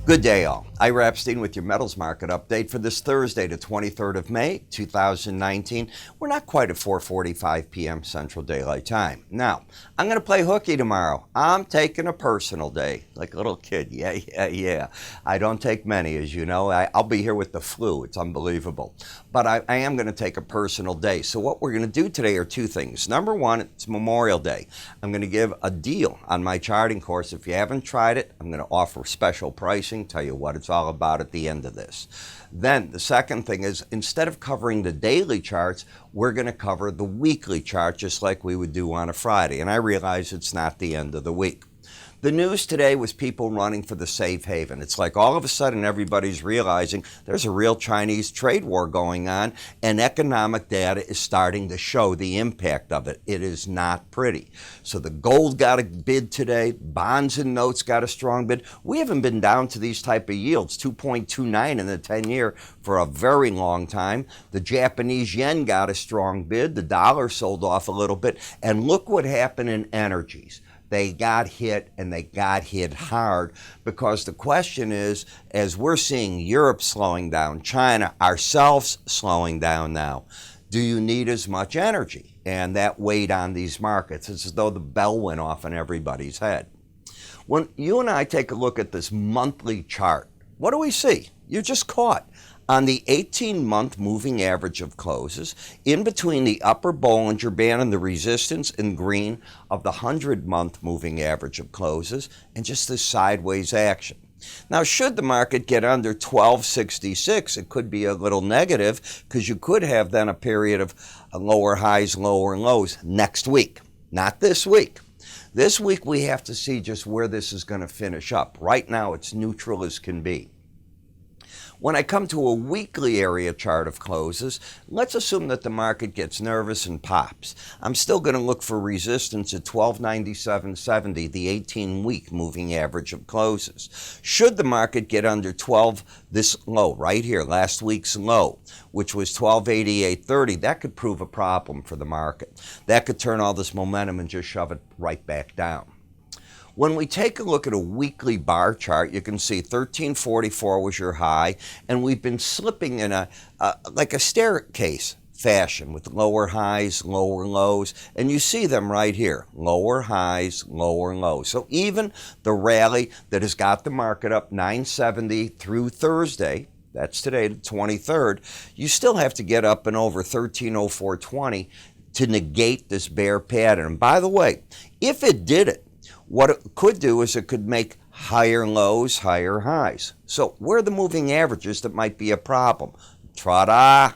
Good day, all. Ira Epstein with your metals market update for this Thursday, the 23rd of May, 2019. We're not quite at 4:45 p.m. Central Daylight Time. Now, I'm going to play hooky tomorrow. I'm taking a personal day, like a little kid. Yeah. I don't take many, as you know. I'll be here with the flu. It's unbelievable. But I am going to take a personal day. So what we're going to do today are two things. Number one, it's Memorial Day. I'm going to give a deal on my charting course. If you haven't tried it, I'm going to offer special pricing, tell you what it's all about at the end of this. Then the second thing is, instead of covering the daily charts, we're going to cover the weekly chart just like we would do on a Friday. And I realize it's not the end of the week. The news today was people running for the safe haven. It's like all of a sudden everybody's realizing there's a real Chinese trade war going on, and economic data is starting to show the impact of it. It is not pretty. So the gold got a bid today. Bonds and notes got a strong bid. We haven't been down to these type of yields, 2.29 in the 10-year, for a very long time. The Japanese yen got a strong bid. The dollar sold off a little bit. And look what happened in energies. They got hit, and they got hit hard, because the question is, as we're seeing Europe slowing down, China, ourselves slowing down now, do you need as much energy? And that weighed on these markets. It's as though the bell went off in everybody's head. When you and I take a look at this monthly chart, what do we see? You're just caught on the 18-month moving average of closes, in between the upper Bollinger Band and the resistance in green of the 100-month moving average of closes, and just this sideways action. Now, should the market get under 1266, it could be a little negative, because you could have then a period of lower highs, lower lows next week, not this week. This week we have to see just where this is going to finish up. Right now it's neutral as can be. When I come to a weekly area chart of closes, let's assume that the market gets nervous and pops. I'm still going to look for resistance at 1297.70, the 18-week moving average of closes. Should the market get under 12, this low right here, last week's low, which was 1288.30, that could prove a problem for the market. That could turn all this momentum and just shove it right back down. When we take a look at a weekly bar chart, you can see 1344 was your high, and we've been slipping in like a staircase fashion with lower highs, lower lows, and you see them right here, lower highs, lower lows. So even the rally that has got the market up 970 through Thursday, that's today, the 23rd, you still have to get up and over 1304.20 to negate this bear pattern. And by the way, if it did it, what it could do is it could make higher lows, higher highs. So where are the moving averages that might be a problem? Ta-da!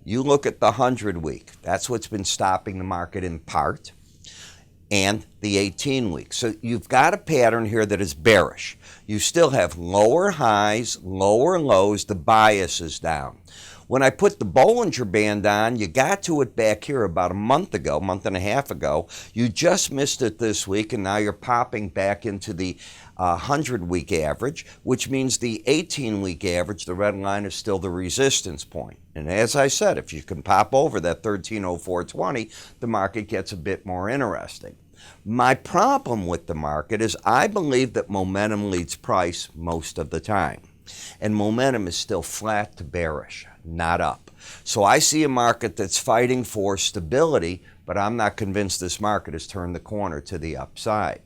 You look at the 100-week. That's what's been stopping the market in part. And the 18-week. So you've got a pattern here that is bearish. You still have lower highs, lower lows. The bias is down. When I put the Bollinger Band on, you got to it back here about a month ago, month and a half ago. You just missed it this week, and now you're popping back into the 100-week average, which means the 18-week average, the red line, is still the resistance point. And as I said, if you can pop over that 1304.20, the market gets a bit more interesting. My problem with the market is I believe that momentum leads price most of the time. And momentum is still flat to bearish, not up. So I see a market that's fighting for stability, but I'm not convinced this market has turned the corner to the upside.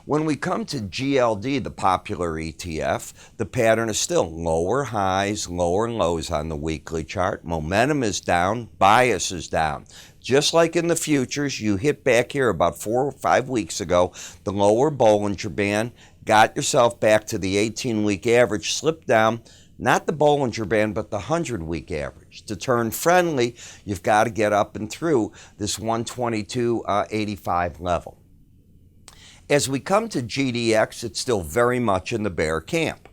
When we come to GLD, the popular ETF, the pattern is still lower highs, lower lows on the weekly chart. Momentum is down, bias is down. Just like in the futures, you hit back here about 4 or 5 weeks ago, the lower Bollinger Band, got yourself back to the 18-week average, slipped down, not the Bollinger Band, but the 100-week average. To turn friendly, you've got to get up and through this 122.85 level. As we come to GDX, it's still very much in the bear camp.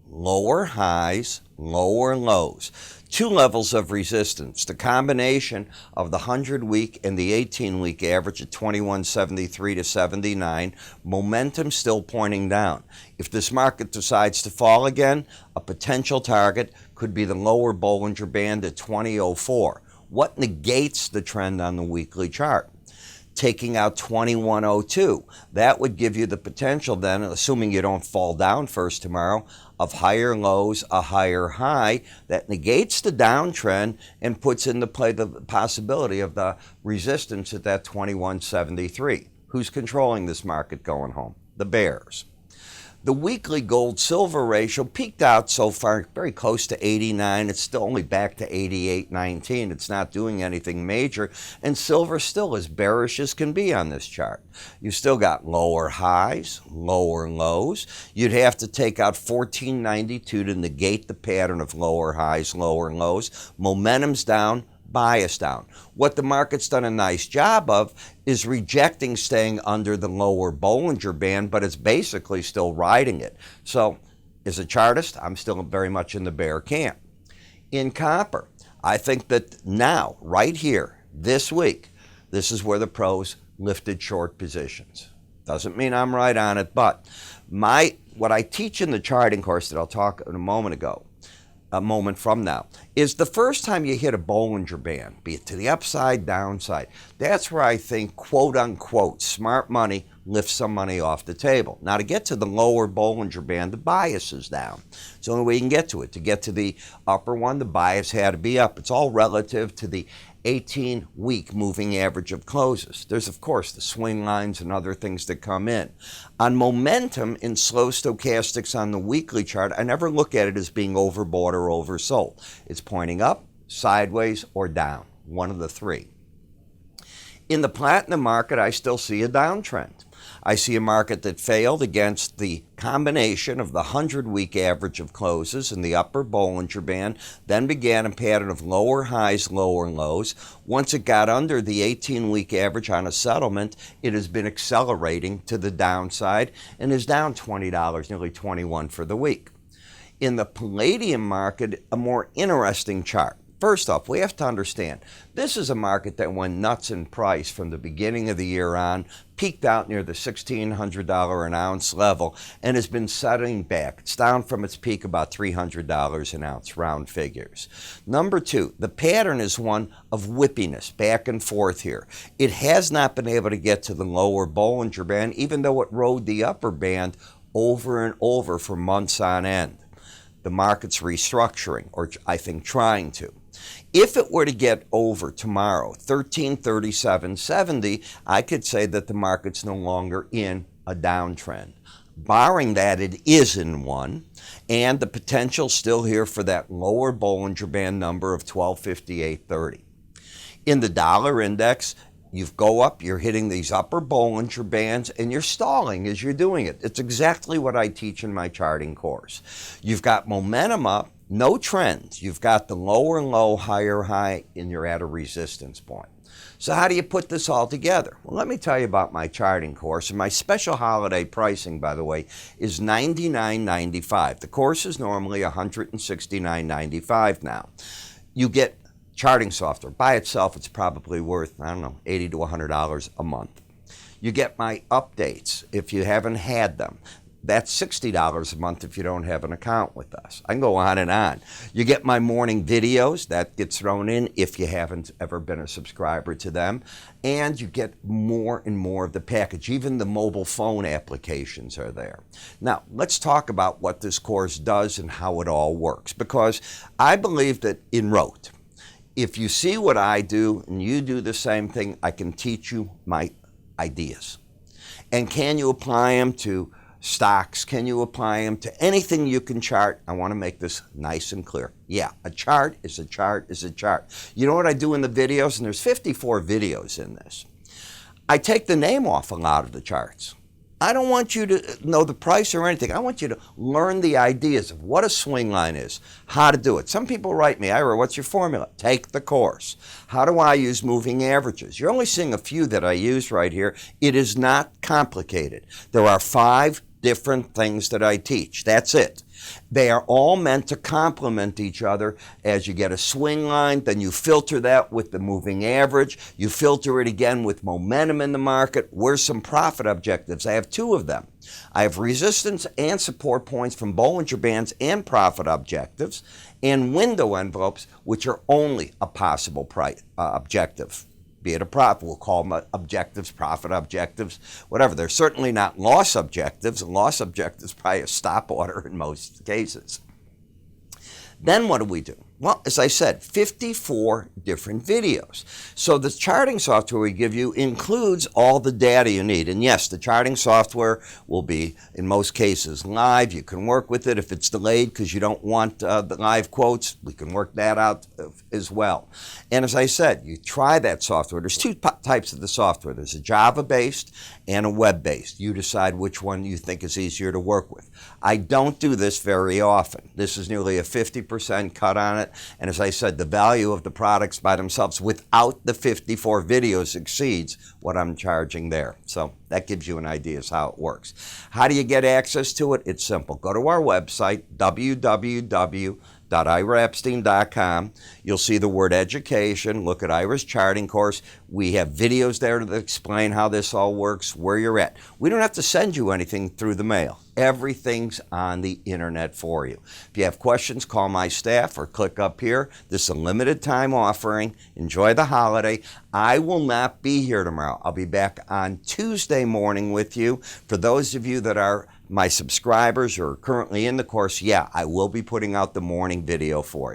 Lower highs, lower lows. Two levels of resistance. The combination of the 100-week and the 18-week average at 2173 to 79. Momentum still pointing down. If this market decides to fall again, a potential target could be the lower Bollinger Band at 2004. What negates the trend on the weekly chart? taking out 2102. That would give you the potential then, assuming you don't fall down first tomorrow, of higher lows, a higher high that negates the downtrend and puts into play the possibility of the resistance at that 2173. Who's controlling this market going home? The bears. The weekly gold-silver ratio peaked out so far very close to 89. It's still only back to 88.19. It's not doing anything major. And silver still as bearish as can be on this chart. You still got lower highs, lower lows. You'd have to take out 1492 to negate the pattern of lower highs, lower lows. Momentum's down. Bias down. What the market's done a nice job of is rejecting staying under the lower Bollinger Band, but it's basically still riding it. So as a chartist, I'm still very much in the bear camp. In copper, I think that now, right here, this week, this is where the pros lifted short positions. Doesn't mean I'm right on it, but what I teach in the charting course that I'll talk in a moment from now, is the first time you hit a Bollinger Band, be it to the upside, downside, that's where I think, quote unquote, smart money lifts some money off the table. Now, to get to the lower Bollinger Band, the bias is down. It's the only way you can get to it. To get to the upper one, the bias had to be up. It's all relative to the 18-week moving average of closes. There's, of course, the swing lines and other things that come in. On momentum in slow stochastics on the weekly chart, I never look at it as being overbought or oversold. It's pointing up, sideways, or down, one of the three. In the platinum market, I still see a downtrend. I see a market that failed against the combination of the 100-week average of closes in the upper Bollinger Band, then began a pattern of lower highs, lower lows. Once it got under the 18-week average on a settlement, it has been accelerating to the downside and is down $20, nearly $21 for the week. In the palladium market, a more interesting chart. First off, we have to understand, this is a market that went nuts in price from the beginning of the year on, peaked out near the $1,600 an ounce level, and has been settling back. It's down from its peak about $300 an ounce, round figures. Number two, the pattern is one of whippiness, back and forth here. It has not been able to get to the lower Bollinger Band, even though it rode the upper band over and over for months on end. The market's restructuring, or I think trying to. If it were to get over tomorrow, 1337.70, I could say that the market's no longer in a downtrend. Barring that, it is in one, and the potential still here for that lower Bollinger Band number of 1258.30. In the dollar index, you go up, you're hitting these upper Bollinger Bands, and you're stalling as you're doing it. It's exactly what I teach in my charting course. You've got momentum up, no trends. You've got the lower low, higher high, and you're at a resistance point. So how do you put this all together? Well, let me tell you about my charting course. And my special holiday pricing, by the way, is $99.95. The course is normally $169.95 now. You get charting software. By itself, it's probably worth, I don't know, $80 to $100 a month. You get my updates if you haven't had them. That's $60 a month if you don't have an account with us. I can go on and on. You get my morning videos. That gets thrown in if you haven't ever been a subscriber to them. And you get more and more of the package. Even the mobile phone applications are there. Now, let's talk about what this course does and how it all works. Because I believe that in rote, if you see what I do and you do the same thing, I can teach you my ideas. And can you apply them to stocks? Can you apply them to anything you can chart? I want to make this nice and clear. Yeah, a chart is a chart is a chart. You know what I do in the videos? And there's 54 videos in this. I take the name off a lot of the charts. I don't want you to know the price or anything. I want you to learn the ideas of what a swing line is, how to do it. Some people write me, Ira, what's your formula? Take the course. How do I use moving averages? You're only seeing a few that I use right here. It is not complicated. There are 5 different things that I teach. That's it. They are all meant to complement each other. As you get a swing line, then you filter that with the moving average. You filter it again with momentum in the market. Where's some profit objectives? I have 2 of them. I have resistance and support points from Bollinger Bands and profit objectives, and window envelopes, which are only a possible objective be it a profit. We'll call them objectives, profit objectives, whatever. They're certainly not loss objectives, and loss objectives probably a stop order in most cases. Then what do we do? Well, as I said, 54 different videos. So the charting software we give you includes all the data you need. And yes, the charting software will be, in most cases, live. You can work with it. If it's delayed because you don't want the live quotes, we can work that out as well. And as I said, you try that software. There's two types of the software. There's a Java-based and a web-based. You decide which one you think is easier to work with. I don't do this very often. This is nearly a 50% cut on it. And as I said, the value of the products by themselves without the 54 videos exceeds what I'm charging there. So that gives you an idea of how it works. How do you get access to it? It's simple. Go to our website, www.iraepstein.com. You'll see the word education. Look at Ira's charting course. We have videos there that explain how this all works, where you're at. We don't have to send you anything through the mail. Everything's on the internet for you. If you have questions, call my staff or click up here. This is a limited time offering. Enjoy the holiday. I will not be here tomorrow. I'll be back on Tuesday morning with you. For those of you that are my subscribers or are currently in the course, yeah, I will be putting out the morning video for you.